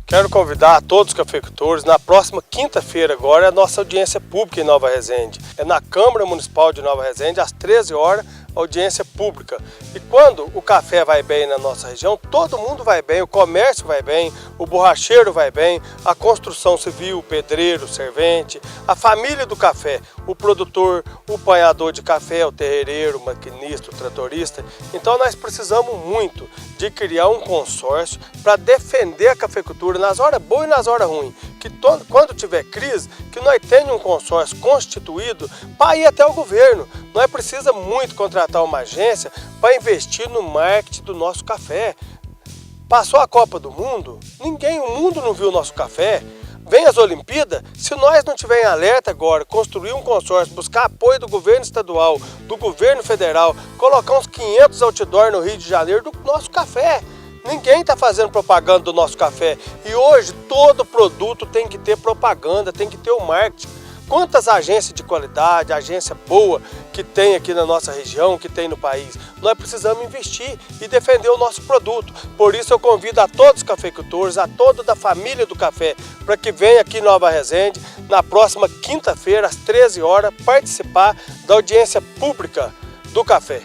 Quero convidar a todos os cafeicultores, na próxima quinta-feira agora, é a nossa audiência pública em Nova Resende. É na Câmara Municipal de Nova Resende, às 13 horas, audiência pública. E quando o café vai bem na nossa região, todo mundo vai bem, o comércio vai bem, o borracheiro vai bem, a construção civil, o pedreiro, o servente, a família do café, o produtor, o apanhador de café, o terreireiro, o maquinista, o tratorista. Então nós precisamos muito de criar um consórcio para defender a cafeicultura nas horas boas e nas horas ruins. Que quando tiver crise, que nós tenhamos um consórcio constituído para ir até o governo. Nós precisamos muito contratar uma agência para investir no marketing do nosso café. Passou a Copa do Mundo, o mundo não viu o nosso café. Vem as Olimpíadas, se nós não tivermos em alerta agora, construir um consórcio, buscar apoio do governo estadual, do governo federal, colocar uns 500 outdoor no Rio de Janeiro do nosso café. Ninguém está fazendo propaganda do nosso café. E hoje todo produto tem que ter propaganda, tem que ter o marketing. Quantas agências de qualidade, agência boa que tem aqui na nossa região, que tem no país? Nós precisamos investir e defender o nosso produto. Por isso eu convido a todos os cafeicultores, a toda da família do café, para que venha aqui em Nova Resende, na próxima quinta-feira, às 13 horas, participar da audiência pública do café.